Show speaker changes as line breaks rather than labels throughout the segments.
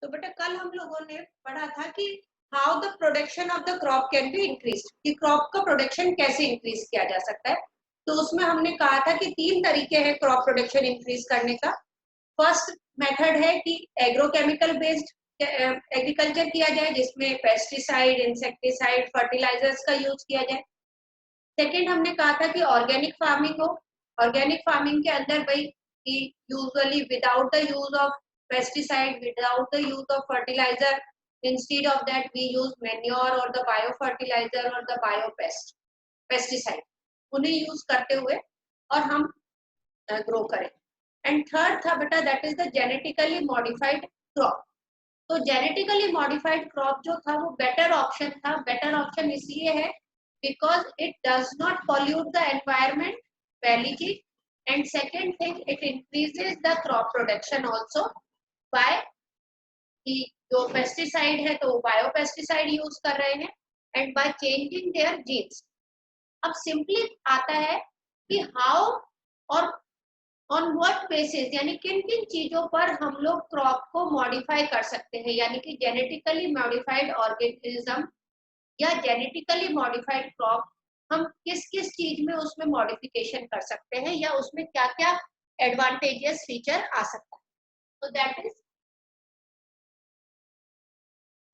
तो बेटा कल हम लोगों ने पढ़ा था कि how the production of the crop can be increase, कि क्रॉप का प्रोडक्शन कैसे इंक्रीज किया जा सकता है। तो उसमें हमने कहा था कि 3 तरीके हैं क्रॉप प्रोडक्शन इंक्रीज करने का। फर्स्ट मेथड है कि एग्रोकेमिकल बेस्ड एग्रीकल्चर किया जाए, जिसमें पेस्टिसाइड, इंसेक्टिसाइड, फर्टिलाइजर्स का यूज किया जाए। सेकेंड हमने कहा था कि ऑर्गेनिक फार्मिंग हो। ऑर्गेनिक फार्मिंग के अंदर भाई कि usually without the use of pesticide, without the use of fertilizer, instead of that we use manure और द बायो फर्टिलाइजर और द बायो पेस्टिसाइड, उन्हें यूज करते हुए और हम ग्रो करें। एंड थर्ड था बेटा that is the genetically modified crop. तो जेनेटिकली मॉडिफाइड क्रॉप जो था वो बेटर ऑप्शन था। बेटर ऑप्शन इसलिए है because it does not pollute the environment, पहली चीज। and second thing, it increases the crop production also by कि जो पेस्टिसाइड है तो बायो पेस्टिसाइड यूज कर रहे हैं and by changing their genes. अब सिंपली आता है कि हाउ और ऑन व्हाट बेसिस, यानी किन किन चीजों पर हम लोग क्रॉप को मॉडिफाई कर सकते हैं, यानी कि जेनेटिकली मॉडिफाइड ऑर्गेनिज्म या जेनेटिकली मॉडिफाइड क्रॉप हम किस किस चीज में उसमें मॉडिफिकेशन कर सकते हैं या उसमें क्या क्या एडवांटेजेस फीचर आ सकता है। तो दैट इज,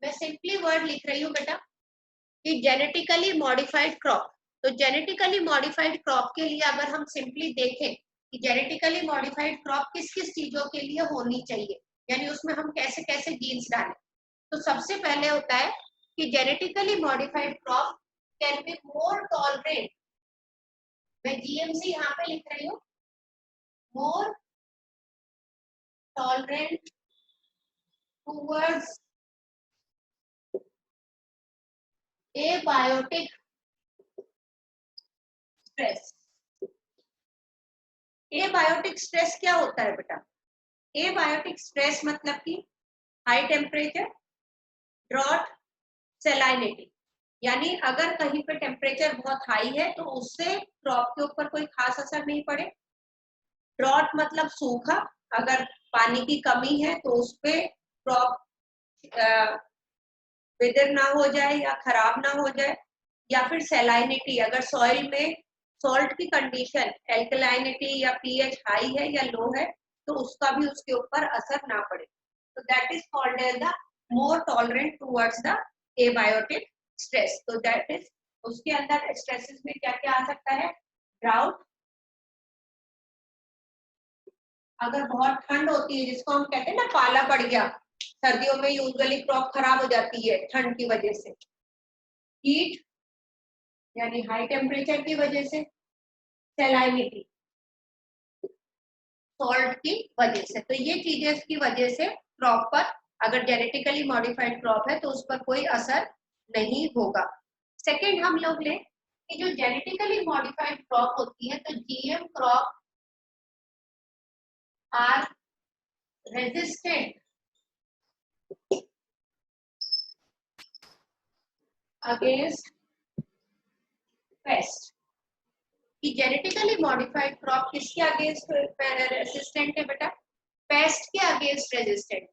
मैं सिंपली वर्ड लिख रही हूँ बेटा कि जेनेटिकली मॉडिफाइड क्रॉप। तो जेनेटिकली मॉडिफाइड क्रॉप के लिए अगर हम सिंपली देखें कि जेनेटिकली मॉडिफाइड क्रॉप किस किस चीजों के लिए होनी चाहिए, यानी उसमें हम कैसे कैसे जीन्स डालें। तो सबसे पहले होता है कि genetically modified crop can be more tolerate, मैं जीएमसी यहाँ पे लिख रही हूँ, more tolerant towards abiotic stress. Abiotic stress क्या होता है बेटा? एबायोटिक स्ट्रेस मतलब कि हाई टेम्परेचर, ड्रॉट, सेलाइनिटी, यानी अगर कहीं पे टेम्परेचर बहुत हाई है तो उससे क्रॉप के ऊपर कोई खास असर नहीं पड़े। ड्रॉट मतलब सूखा, अगर पानी की कमी है तो उस पे क्रॉप विदर ना हो जाए या खराब ना हो जाए। या फिर सेलाइनिटी, अगर सॉइल में सॉल्ट की कंडीशन, एल्कलाइनिटी या पीएच हाई है या लो है तो उसका भी उसके ऊपर असर ना पड़े। तो that is called as the more tolerant towards the abiotic stress. तो दैट इज, उसके अंदर स्ट्रेसेस में क्या क्या आ सकता है? ड्राउट, अगर बहुत ठंड होती है जिसको हम कहते हैं ना पाला पड़ गया, सर्दियों में यूजुअली क्रॉप खराब हो जाती है ठंड की वजह से। हीट यानी हाई टेम्परेचर की वजह से। सेलाइनिटी, सॉल्ट की वजह से। तो ये चीजें की वजह से क्रॉप पर, अगर जेनेटिकली मॉडिफाइड क्रॉप है तो उस पर कोई असर नहीं होगा। सेकेंड हम लोग लें कि जो जेनेटिकली मॉडिफाइड क्रॉप होती है तो GM crop are resistant against pest. कि जेनेटिकली मॉडिफाइड क्रॉप किसके अगेंस्ट रेजिस्टेंट है बेटा? पेस्ट के अगेंस्ट रेजिस्टेंट।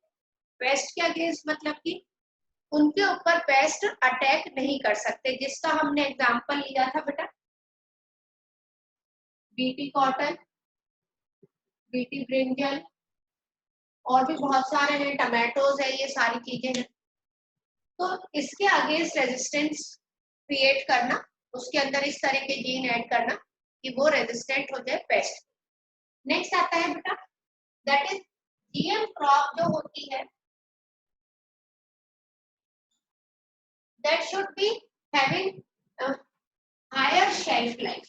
पेस्ट के अगेंस्ट मतलब कि उनके ऊपर पेस्ट अटैक नहीं कर सकते, जिसका हमने एग्जांपल लिया था बेटा बीटी कॉटन, बीटी ब्रिंजल, और भी बहुत सारे हैं, टमाटोज है, ये सारी चीजें हैं। तो इसके अगेंस्ट रेजिस्टेंस क्रिएट करना, उसके अंदर इस तरह के जीन ऐड करना कि वो रेजिस्टेंट हो जाए पेस्ट। नेक्स्ट आता है बेटा दैट इज जीएम क्रॉप जो होती है that should be having a higher shelf life।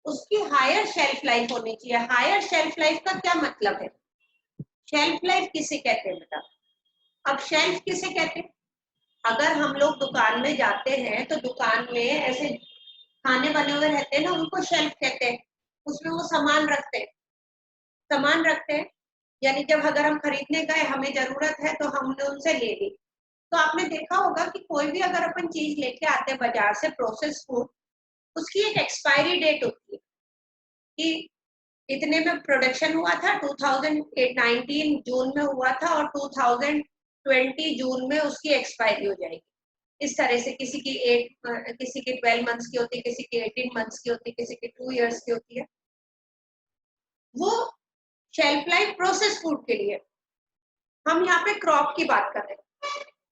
उसकी हायर शेल्फ लाइफ होनी चाहिए। हायर शेल्फ लाइफ का क्या मतलब है? शेल्फ लाइफ किसे कहते हैं बेटा? अब शेल्फ किसे कहते हैं? अगर हम लोग दुकान में जाते हैं तो दुकान में ऐसे खाने बने हुए रहते हैं ना, उनको शेल्फ कहते हैं। उसमें वो सामान रखते हैं, सामान रखते हैं, यानी जब अगर हम खरीदने गए, हमें जरूरत है तो हमने उनसे ले ली। तो आपने देखा होगा कि कोई भी अगर अपन चीज लेके आते हैं बाजार से, प्रोसेस फूड, उसकी एक एक्सपायरी डेट होती है। कि इतने में प्रोडक्शन हुआ था, 2019 जून में हुआ था और 2020 जून में उसकी एक्सपायरी हो जाएगी। इस तरह से किसी की 12 मंथ्स की होती है, किसी की 18 मंथ्स की होती है, किसी की 2 इयर्स की होती है। वो शेल्फ लाइफ प्रोसेस फूड के लिए। हम यहाँ पे क्रॉप की बात कर रहे हैं,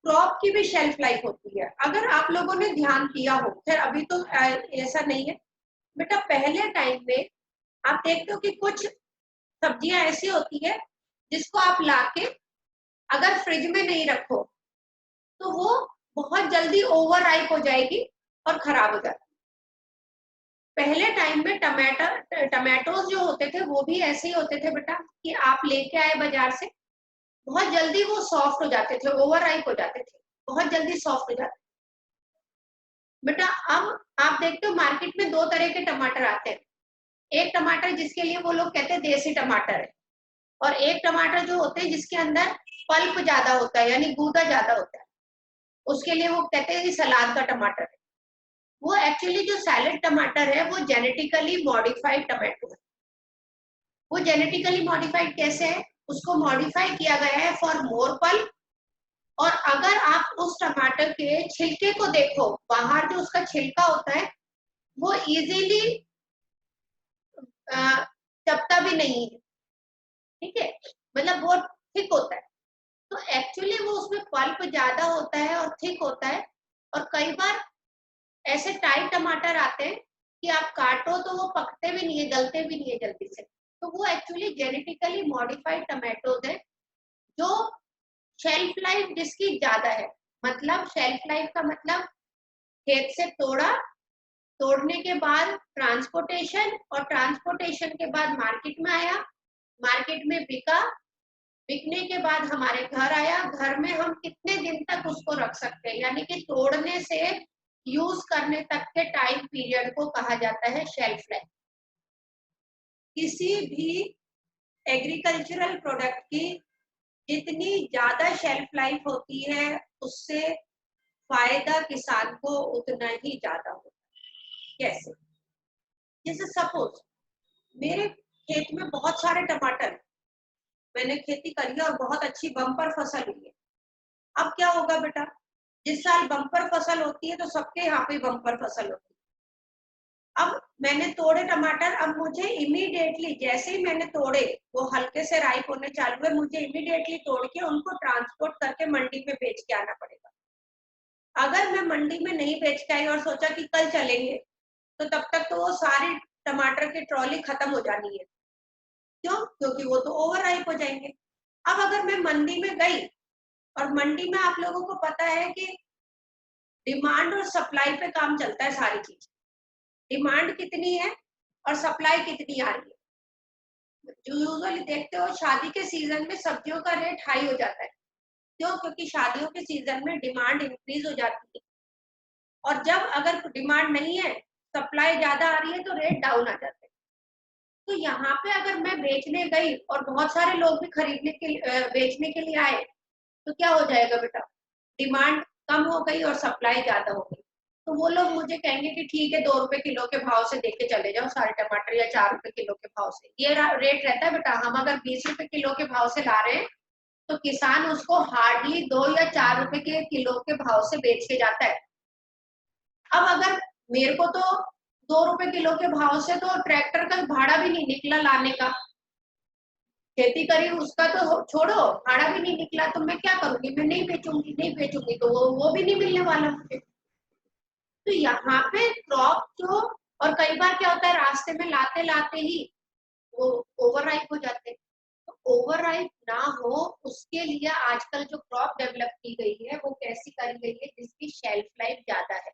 क्रॉप की भी शेल्फ लाइफ होती है। अगर आप लोगों ने ध्यान किया हो, खैर अभी तो ऐसा नहीं है बेटा, पहले टाइम में आप देखते हो कि कुछ सब्जियां ऐसी होती है जिसको आप लाके अगर फ्रिज में नहीं रखो तो वो बहुत जल्दी ओवर राइप हो जाएगी और खराब हो जाएगी। पहले टाइम में टमाटोज जो होते थे वो भी ऐसे ही होते थे बेटा, कि आप लेके आए बाजार से, बहुत जल्दी वो सॉफ्ट हो जाते थे, ओवर राइप हो जाते थे, बहुत जल्दी सॉफ्ट हो जाते बेटा। अब आप देखते हो मार्केट में दो तरह के टमाटर आते हैं, एक टमाटर जिसके लिए वो लोग कहते हैं देसी टमाटर है, और एक टमाटर जो होते हैं जिसके अंदर पल्प ज्यादा होता है, यानी गूदा ज्यादा होता है, उसके लिए वो कहते हैं कि सलाद का टमाटर है। वो एक्चुअली जो सैलेड टमाटर है वो जेनेटिकली मॉडिफाइड टमाटो है। वो जेनेटिकली मॉडिफाइड कैसे है? उसको मॉडिफाई किया गया है फॉर मोर पल्प। और अगर आप उस टमाटर के छिलके को देखो, बाहर जो उसका छिलका होता है वो इजीली चपटा भी नहीं है, ठीक है, मतलब वो थिक होता है। तो एक्चुअली वो उसमें पल्प ज्यादा होता है और थिक होता है। और कई बार ऐसे टाइट टमाटर आते हैं कि आप काटो तो वो पकते भी नहीं है, गलते भी नहीं है जल्दी से। तो वो एक्चुअली जेनेटिकली मॉडिफाइड टमाटोज है, जो शेल्फ लाइफ जिसकी ज्यादा है। मतलब शेल्फ लाइफ का मतलब खेत से तोड़ा, तोड़ने के बाद ट्रांसपोर्टेशन, और ट्रांसपोर्टेशन के बाद मार्केट में आया, मार्केट में बिका, बिकने के बाद हमारे घर आया, घर में हम कितने दिन तक उसको रख सकते हैं, यानी कि तोड़ने से यूज करने तक के टाइम पीरियड को कहा जाता है शेल्फ लाइफ। किसी भी एग्रीकल्चरल प्रोडक्ट की जितनी ज्यादा शेल्फ लाइफ होती है उससे फायदा किसान को उतना ही ज्यादा होता है। कैसे? जैसे सपोज मेरे खेत में बहुत सारे टमाटर, मैंने खेती करी है और बहुत अच्छी बम्पर फसल हुई है। अब क्या होगा बेटा, जिस साल बम्पर फसल होती है तो सबके यहाँ पे बम्पर फसल होती है। अब मैंने तोड़े टमाटर, अब मुझे इमीडिएटली जैसे ही मैंने तोड़े वो हल्के से राइप होने चालू हुए, मुझे इमीडिएटली तोड़ के उनको ट्रांसपोर्ट करके मंडी में बेच के आना पड़ेगा। अगर मैं मंडी में नहीं बेच के आई और सोचा कि कल चलेंगे, तो तब तक तो वो सारी टमाटर की ट्रॉली खत्म हो जानी है। क्यों? क्योंकि वो तो ओवर राइप हो जाएंगे। अब अगर मैं मंडी में गई, और मंडी में आप लोगों को पता है कि डिमांड और सप्लाई पे काम चलता है सारी चीज। डिमांड कितनी है और सप्लाई कितनी आ रही है। जो यूजुअली देखते हो शादी के सीजन में सब्जियों का रेट हाई हो जाता है। क्यों? क्योंकि शादियों के सीजन में डिमांड इंक्रीज हो जाती है, और जब अगर डिमांड नहीं है, सप्लाई ज्यादा आ रही है, तो रेट डाउन आ जाते हैं। तो यहाँ पे अगर मैं बेचने गई और बहुत सारे लोग भी खरीदने के बेचने के लिए आए, तो क्या हो जाएगा बेटा, डिमांड कम हो गई और सप्लाई ज्यादा हो गई। तो वो लोग मुझे कहेंगे कि ठीक है, 2 रुपए किलो के भाव से देके चले जाओ सारे टमाटर, या 4 रुपए किलो के भाव से। ये रेट रहता है बेटा। हम अगर 20 रुपए किलो के भाव से ला रहे हैं, तो किसान उसको हार्डली 2 या 4 रुपए के किलो के भाव से बेच के जाता है। अब अगर मेरे को तो 2 रुपए किलो के भाव से तो ट्रैक्टर का भाड़ा भी नहीं निकला लाने का, खेती करी उसका तो छोड़ो, भाड़ा भी नहीं निकला, तो मैं क्या करूंगी? मैं नहीं बेचूंगी, नहीं बेचूंगी तो वो भी नहीं मिलने वाला मुझे। तो यहाँ पे क्रॉप जो, और कई बार क्या होता है, रास्ते में लाते लाते ही वो ओवर राइप हो जाते हैं। तो ओवर राइप ना हो उसके लिए आजकल जो क्रॉप डेवलप की गई है वो कैसी करी गई है, जिसकी शेल्फ लाइफ ज्यादा है।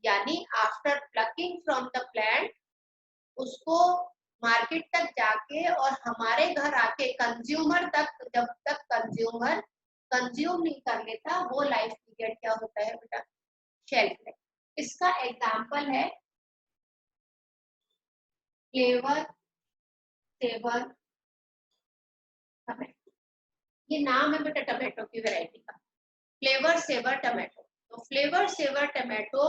यानी after plucking from the plant, उसको मार्केट तक जाके और हमारे घर आके कंज्यूमर तक, जब तक कंज्यूमर कंज्यूम नहीं कर लेता, वो लाइफ पीरियड क्या होता है बेटा, शेल्फ लाइफ। इसका एग्जाम्पल है फ्लेवर सेवर टमाटो। ये नाम है बेटा टमाटो की वैरायटी का, फ्लेवर सेवर टमाटो। तो flavour saver tomato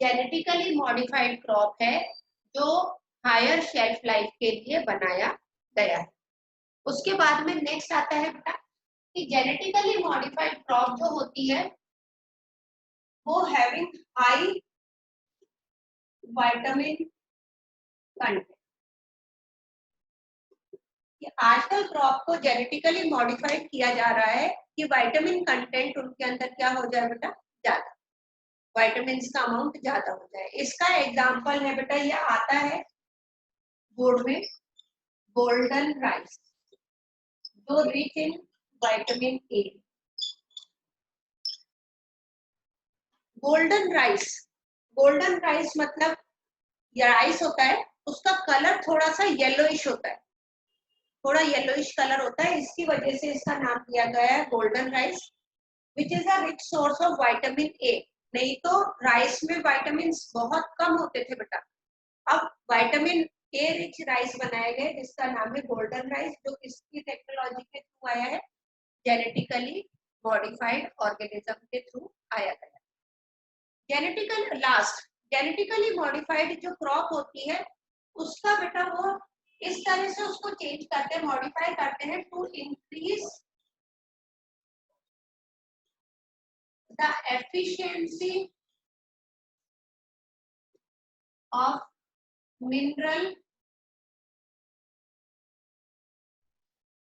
genetically modified crop है, जो हायर शेल्फ लाइफ के लिए बनाया गया है। उसके बाद में नेक्स्ट आता है बेटा कि जेनेटिकली मॉडिफाइड क्रॉप जो होती है वो हैविंग हाई विटामिन कंटेंट। आजकल क्रॉप को जेनेटिकली मॉडिफाइड किया जा रहा है कि विटामिन कंटेंट उनके अंदर क्या हो जाए बेटा, ज्यादा, विटामिन का अमाउंट ज्यादा हो जाए। इसका एग्जांपल है बेटा, ये आता है बोर्ड में, गोल्डन राइस जो rich in vitamin A. Golden rice मतलब ये राइस होता है, उसका कलर थोड़ा सा येलोइश होता है, थोड़ा येलोइश कलर होता है, इसकी वजह से इसका नाम दिया गया है golden rice, which is a rich source of vitamin A. नहीं तो राइस में विटामिन बहुत कम होते थे बेटा, अब विटामिन ए रिच राइस बनाए गए जिसका नाम है गोल्डन राइस, जो किसकी टेक्नोलॉजी के थ्रू आया है, जेनेटिकली मॉडिफाइड ऑर्गेनिज्म के थ्रू आया गया। जेनेटिकली मॉडिफाइड जो क्रॉप होती है उसका बेटा वो इस तरह से उसको चेंज करते हैं, मॉडिफाई करते हैं to increase the efficiency of mineral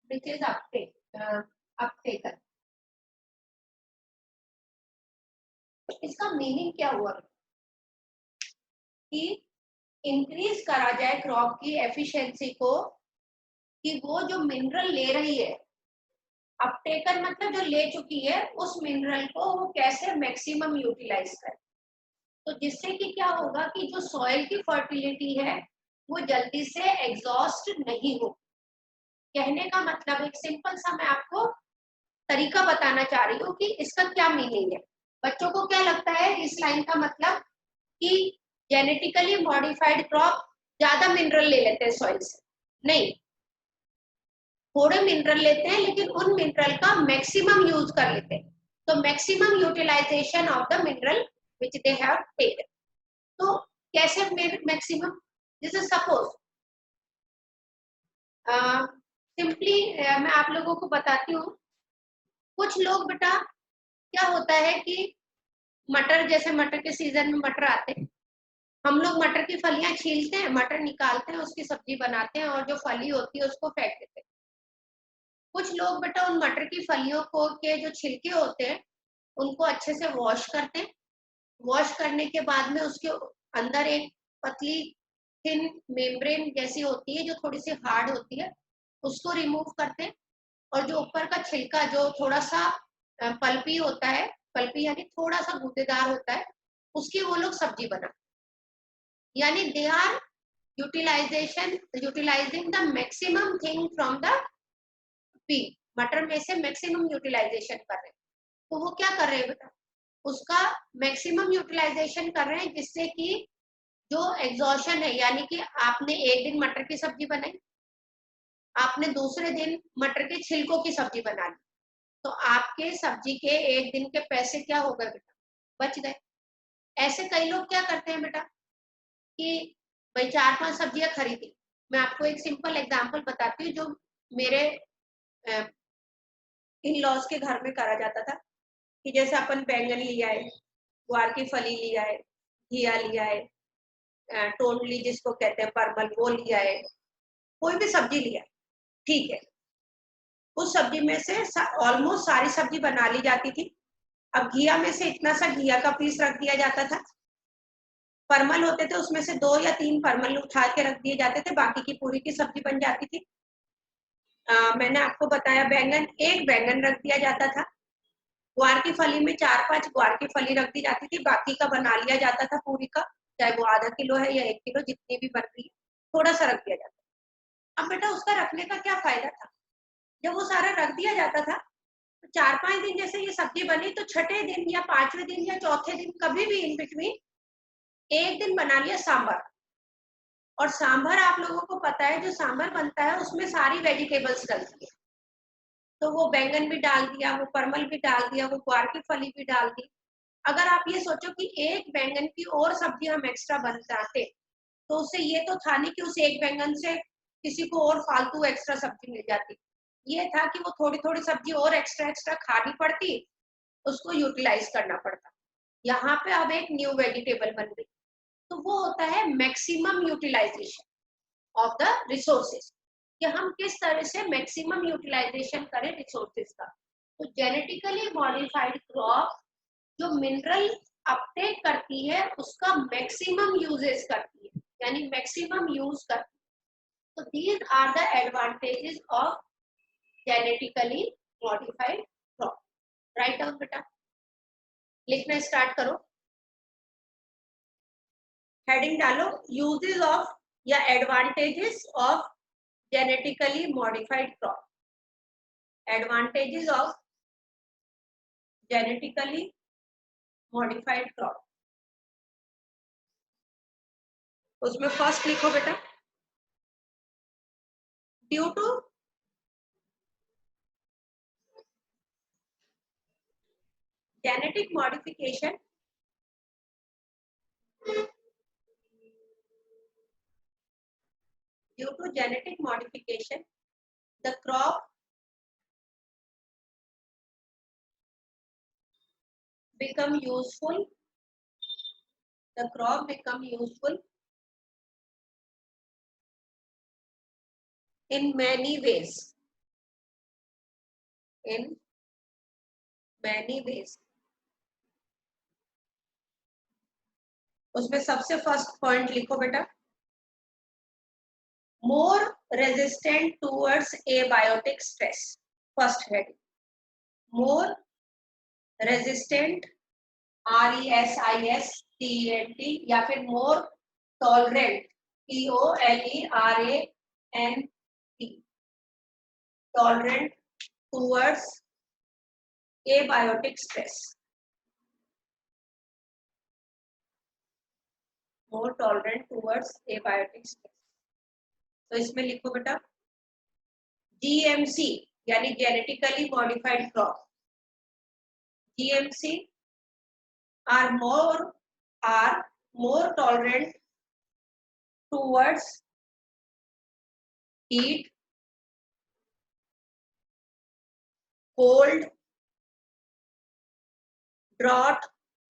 which is uptaken। इसका मीनिंग क्या हुआ कि इंक्रीज करा जाए क्रॉप की एफिशिएंसी को, कि वो जो मिनरल ले रही है, अपटेकन मतलब जो ले चुकी है, उस मिनरल को वो कैसे मैक्सिमम यूटिलाइज करे। तो जिससे कि क्या होगा कि जो सॉइल की फर्टिलिटी है वो जल्दी से एग्जॉस्ट नहीं हो। कहने का मतलब एक सिंपल सा मैं आपको तरीका बताना चाह रही हूँ कि इसका क्या मीनिंग है। बच्चों को क्या लगता है इस लाइन का मतलब कि जेनेटिकली मॉडिफाइड क्रॉप ज्यादा मिनरल ले लेते हैं सॉइल से? नहीं, थोड़े मिनरल लेते हैं लेकिन उन मिनरल का मैक्सिमम यूज कर लेते हैं। तो maximum utilization of the mineral which they have taken. तो कैसे मैक्सिमम, जैसे सपोज सिंपली मैं आप लोगों को बताती हूँ। कुछ लोग बेटा क्या होता है कि मटर, जैसे मटर के सीजन में मटर आते हैं, हम लोग मटर की फलियां छीलते हैं, मटर निकालते हैं, उसकी सब्जी बनाते हैं और जो फली होती है उसको फेंक देते हैं। कुछ लोग बेटा उन मटर की फलियों को के जो छिलके होते हैं उनको अच्छे से वॉश करते हैं। वॉश करने के बाद में उसके अंदर एक पतली थिन मेम्ब्रेन जैसी होती है जो थोड़ी सी हार्ड होती है, उसको रिमूव करते हैं। और जो ऊपर का छिलका जो थोड़ा सा पल्पी होता है, पल्पी यानी थोड़ा सा गूदेदार होता है, उसकी वो लोग सब्जी बनाते, यानी they are utilizing the maximum thing from the pea. मटर में से मैक्सिमम यूटिलाइजेशन कर रहे हैं। तो वो क्या कर रहे हैं बेटा, उसका मैक्सिमम यूटिलाइजेशन कर रहे हैं, जिससे कि जो एग्जॉशन है, यानी कि आपने एक दिन मटर की सब्जी बनाई, आपने दूसरे दिन मटर के छिलकों की सब्जी बना ली, तो आपके सब्जी के एक दिन के पैसे क्या हो गए बेटा, बच गए। ऐसे कई लोग क्या करते हैं बेटा कि भाई 4-5 सब्जियां खरीदी। मैं आपको एक सिंपल एग्जांपल बताती हूँ जो मेरे इन लॉज के घर में करा जाता था, कि जैसे अपन बैंगन लिया है, ग्वार की फली लिया है, घिया लिया है, टोंडली जिसको कहते हैं परमल वो लिया है, कोई भी सब्जी लिया, ठीक है, उस सब्जी में से ऑलमोस्ट सारी सब्जी बना ली जाती थी। अब घिया में से इतना सा घिया का पीस रख दिया जाता था, परमल होते थे उसमें से 2 या 3 परमल उठा के रख दिए जाते थे, बाकी की पूरी की सब्जी बन जाती थी। मैंने आपको बताया बैंगन, एक बैंगन रख दिया जाता था। ग्वार की फली में 4-5 ग्वार की फली रख दी जाती थी, बाकी का बना लिया जाता था पूरी का, चाहे वो आधा किलो है या 1 किलो, जितनी भी बन रही है, थोड़ा सा रख दिया जाता था। अब बेटा उसका रखने का क्या फायदा था, जब वो सारा रख दिया जाता था तो 4-5 दिन जैसे ये सब्जी बनी, तो छठे दिन या 5वें दिन या चौथे दिन कभी भी इन बिटवीन एक दिन बना लिया सांभर। और सांभर आप लोगों को पता है जो सांभर बनता है उसमें सारी वेजिटेबल्स डलती है, तो वो बैंगन भी डाल दिया, वो परमल भी डाल दिया, वो ग्वार की फली भी डाल दी। अगर आप ये सोचो कि एक बैंगन की और सब्जी हम एक्स्ट्रा बनाते तो उससे ये तो था नहीं कि उस एक बैंगन से किसी को और फालतू एक्स्ट्रा सब्जी मिल जाती, ये था कि वो थोड़ी थोड़ी सब्जी और एक्स्ट्रा एक्स्ट्रा खानी पड़ती, उसको यूटिलाइज करना पड़ता। यहाँ पे अब एक न्यू वेजिटेबल बन गई, तो वो होता है maximum utilization of the resources, कि हम किस तरह से मैक्सिमम यूटिलाइजेशन करें रिसोर्सेज का। तो जेनेटिकली मॉडिफाइड क्रॉप जो मिनरल अपटेक करती है उसका मैक्सिमम यूजेस करती है, यानी मैक्सिमम यूज करती है। तो these are the advantages of genetically modified crop. Right down बेटा, लिखना स्टार्ट करो, हेडिंग डालो, यूजेस ऑफ या advantages of genetically modified crop, advantages of genetically modified crop. उसमें फर्स्ट लिखो बेटा, due to genetic modification due to genetic modification the crop become useful, the crop become useful in many ways, in many ways। उसमें सबसे first point लिखो बेटा, more resistant towards abiotic stress। First head, more resistant, RESISTENT, या फिर more tolerant, TOLERANT, tolerant towards abiotic stress, more tolerant towards abiotic stress। तो इसमें लिखो बेटा GMC यानी genetically modified crop, GMC are more tolerant towards heat, cold, drought,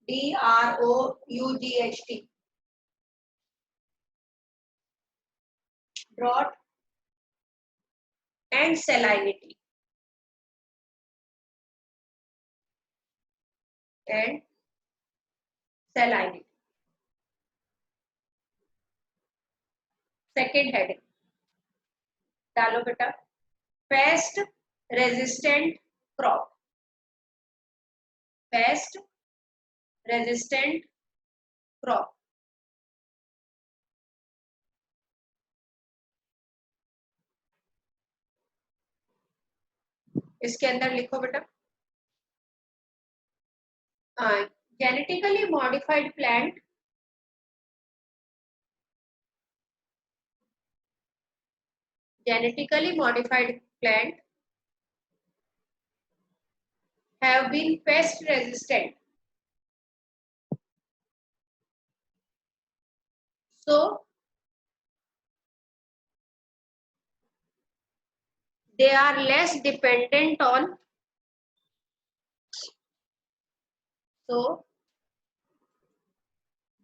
DROUGHT, drought and salinity, and salinity। Second heading डालो बेटा, pest resistant crop, pest resistant crop. इसके अंदर लिखो बेटा, genetically modified plant genetically modified plant have been pest resistant, so they are less dependent on, so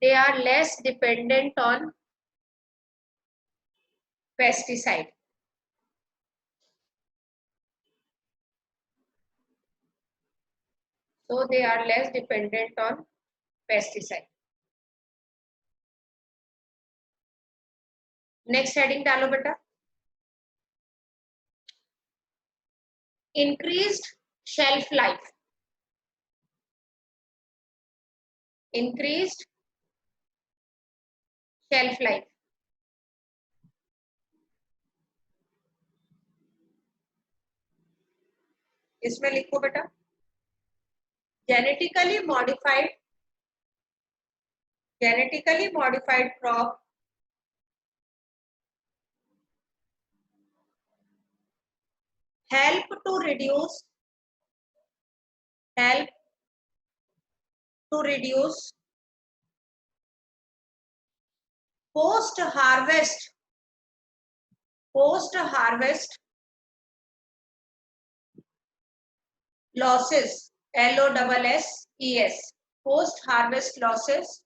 they are less dependent on pesticide, so they are less dependent on pesticide। Next heading डालो बेटा, increased shelf life, increased shelf life। इसमें लिखो बेटा, genetically modified crop help to reduce post harvest losses, LOSSES, post harvest losses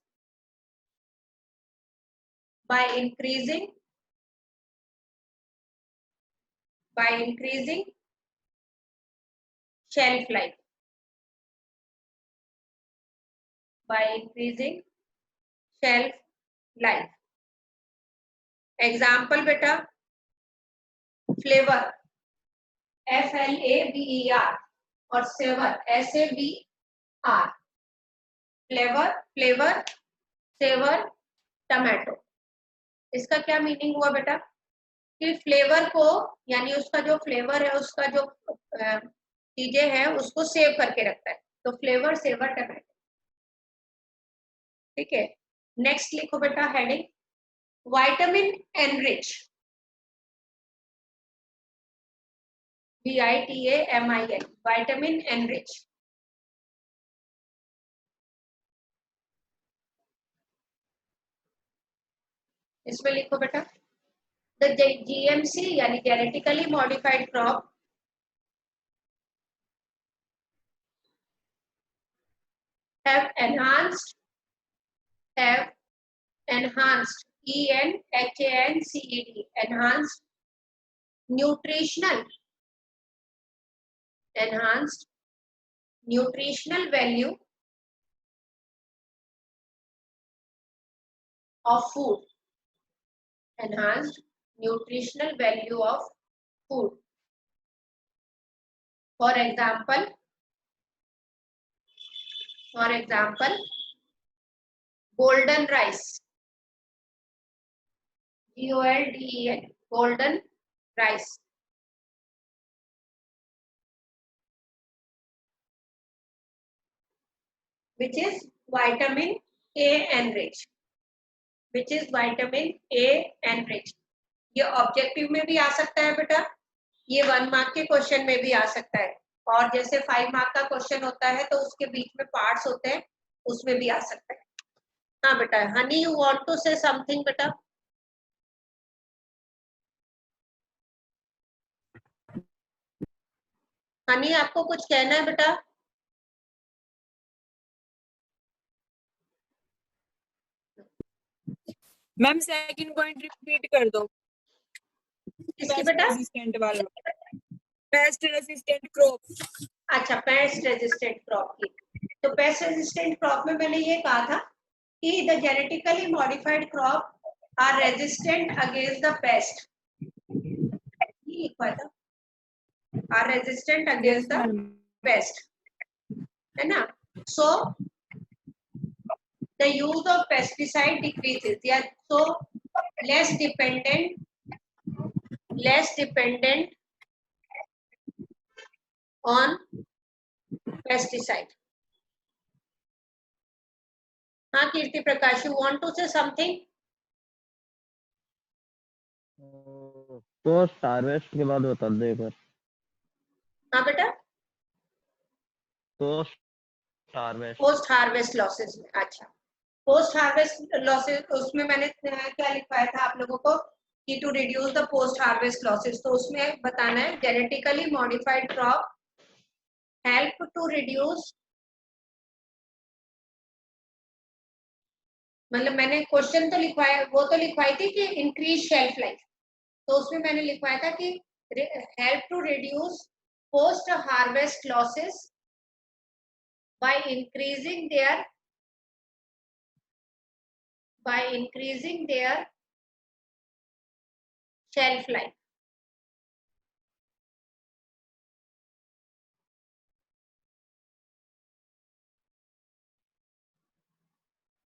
by increasing shelf life, example बेटा, flavour FLAVER और saver SAVR, flavour saver tomato. इसका क्या meaning हुआ बेटा कि फ्लेवर को, यानी उसका जो फ्लेवर है, उसका जो चीजें हैं उसको सेव करके रखता है, तो फ्लेवर सेवर टमाटो। ठीक है, नेक्स्ट लिखो बेटा heading, vitamin enrich, VITAMIN, vitamin enrich. इसमें लिखो बेटा, द GMC यानी genetically modified crop have enhanced enhanced nutritional value of food, enhanced nutritional value of food. For example, golden rice, GOLDEN, golden rice, which is vitamin A enriched, ये objective में भी आ सकता है बेटा, ये 1 मार्क के question में भी आ सकता है, और जैसे 5 मार्क का क्वेश्चन होता है तो उसके बीच में पार्ट्स होते हैं, उसमें भी आ सकता है। हाँ बेटा, honey you want to say something बेटा? हनी आपको कुछ कहना है बेटा?
मैम सेकंड पॉइंट रिपीट कर दो।
किसकी बेटा?
रेजिस्टेंट वाला, पेस्ट रेजिस्टेंट क्रॉप।
अच्छा, पेस्ट रेजिस्टेंट क्रॉप की, तो पेस्ट रेजिस्टेंट क्रॉप में मैंने ये कहा था कि the genetically modified crop are resistant against the pest, ये लिखा था, are resistant against the pest, है ना? सो the use of pesticide decreases, yeah, so less dependent on pesticide. हाँ कीर्ति प्रकाश, you want to say something?
Post harvest के बाद बता दो एक बार।
हाँ बेटा, पोस्ट हार्वेस्ट लॉसेस में, अच्छा पोस्ट हार्वेस्ट लॉसेस, उसमें मैंने क्या लिखवाया था आप लोगों को कि to reduce the post harvest losses, तो उसमें बताना है genetically modified crop help to reduce, मतलब मैंने क्वेश्चन तो लिखवाया, वो तो लिखवाई थी कि इंक्रीज शेल्फ लाइफ, तो उसमें मैंने लिखवाया था कि help to reduce post harvest losses by increasing their shelf life.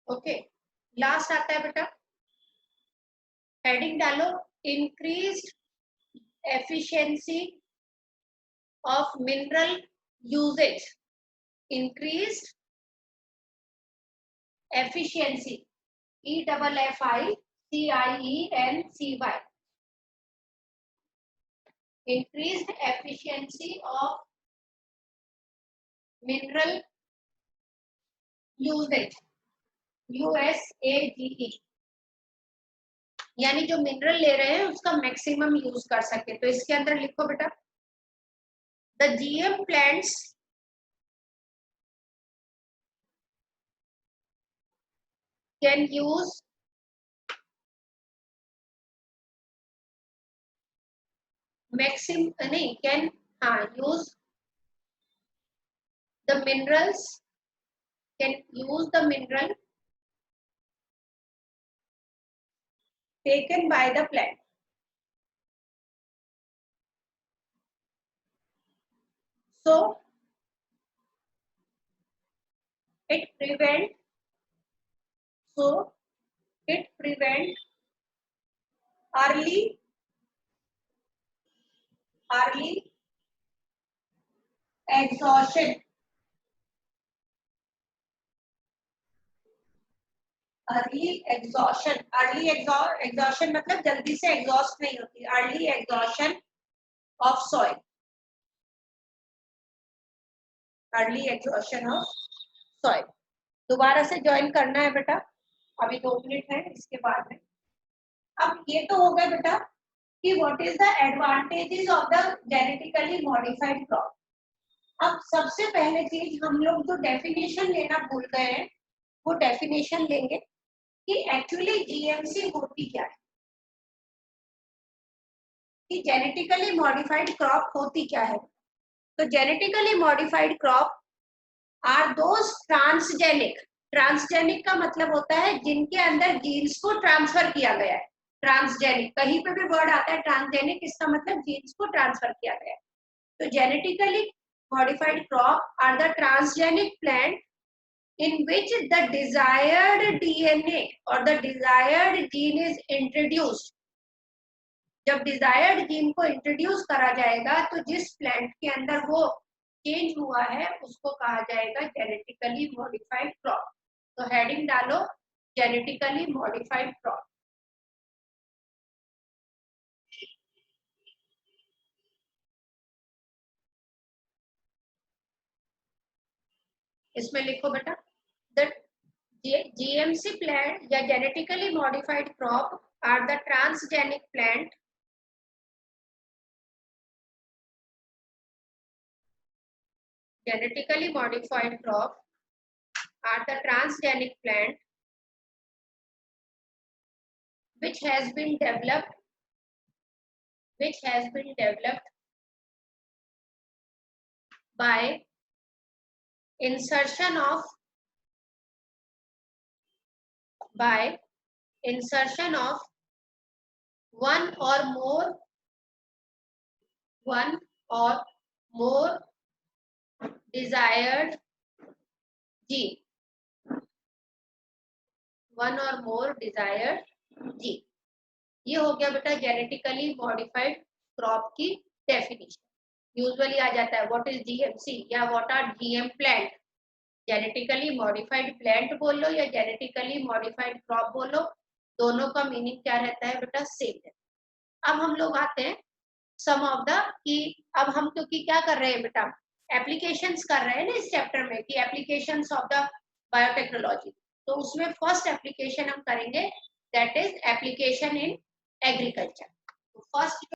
Okay, last आता है बेटा, हेडिंग डालो, increased efficiency of mineral usages, increased efficiency, EFFICIENCY, increased efficiency of mineral usage, USAGE, यानी जो मिनरल ले रहे हैं उसका मैक्सिमम यूज कर सके। तो इसके अंदर लिखो बेटा, the GM plants can use maximum नहीं can use the minerals can use the mineral taken by the plant. So it prevent early exhaustion. Early exhaustion मतलब जल्दी से एग्जॉस्ट नहीं होती, early exhaustion of soil, early exhaustion of soil. दोबारा से join करना है बेटा, अभी 2 मिनट है इसके बाद में। अब ये तो हो गया बेटा कि what is the advantages of the genetically modified crop. अब सबसे पहले चीज हम लोग जो डेफिनेशन लेना भूल गए हैं वो डेफिनेशन लेंगे कि एक्चुअली जीएमसी होती क्या है, कि जेनेटिकली मॉडिफाइड क्रॉप होती क्या है। तो genetically modified crop are those transgenic का मतलब होता है जिनके अंदर जीन्स को ट्रांसफर किया गया है। ट्रांसजेनिक कहीं पे भी वर्ड आता है ट्रांसजेनिक, इसका मतलब जीन्स को ट्रांसफर किया गया है। तो genetically modified crop are the transgenic plant in which the desired DNA or the desired gene is introduced। जब desired gene को introduce करा जाएगा तो जिस plant के अंदर वो change हुआ है उसको कहा जाएगा genetically modified crop। तो heading डालो genetically modified crop। इसमें लिखो बेटा, the GMC plant या genetically modified crop are the transgenic plant genetically modified crop are the transgenic plant which has been developed by insertion of one or more desired gene, ये हो गया बेटा genetically modified crop की definition. Usually आ जाता है what is GMC या what are GM plant. Genetically modified plant बोल लो या जेनेटिकली मॉडिफाइड क्रॉप बोलो, दोनों का मीनिंग क्या रहता है बेटा, सेम है। अब हम लोग आते हैं सम ऑफ द कि अब हम क्योंकि क्या कर रहे हैं बेटा, एप्लीकेशंस कर रहे हैं ना इस चैप्टर में कि एप्लीकेशंस ऑफ द बायोटेक्नोलॉजी। तो उसमें फर्स्ट एप्लीकेशन हम करेंगे that is application in agriculture. तो फर्स्ट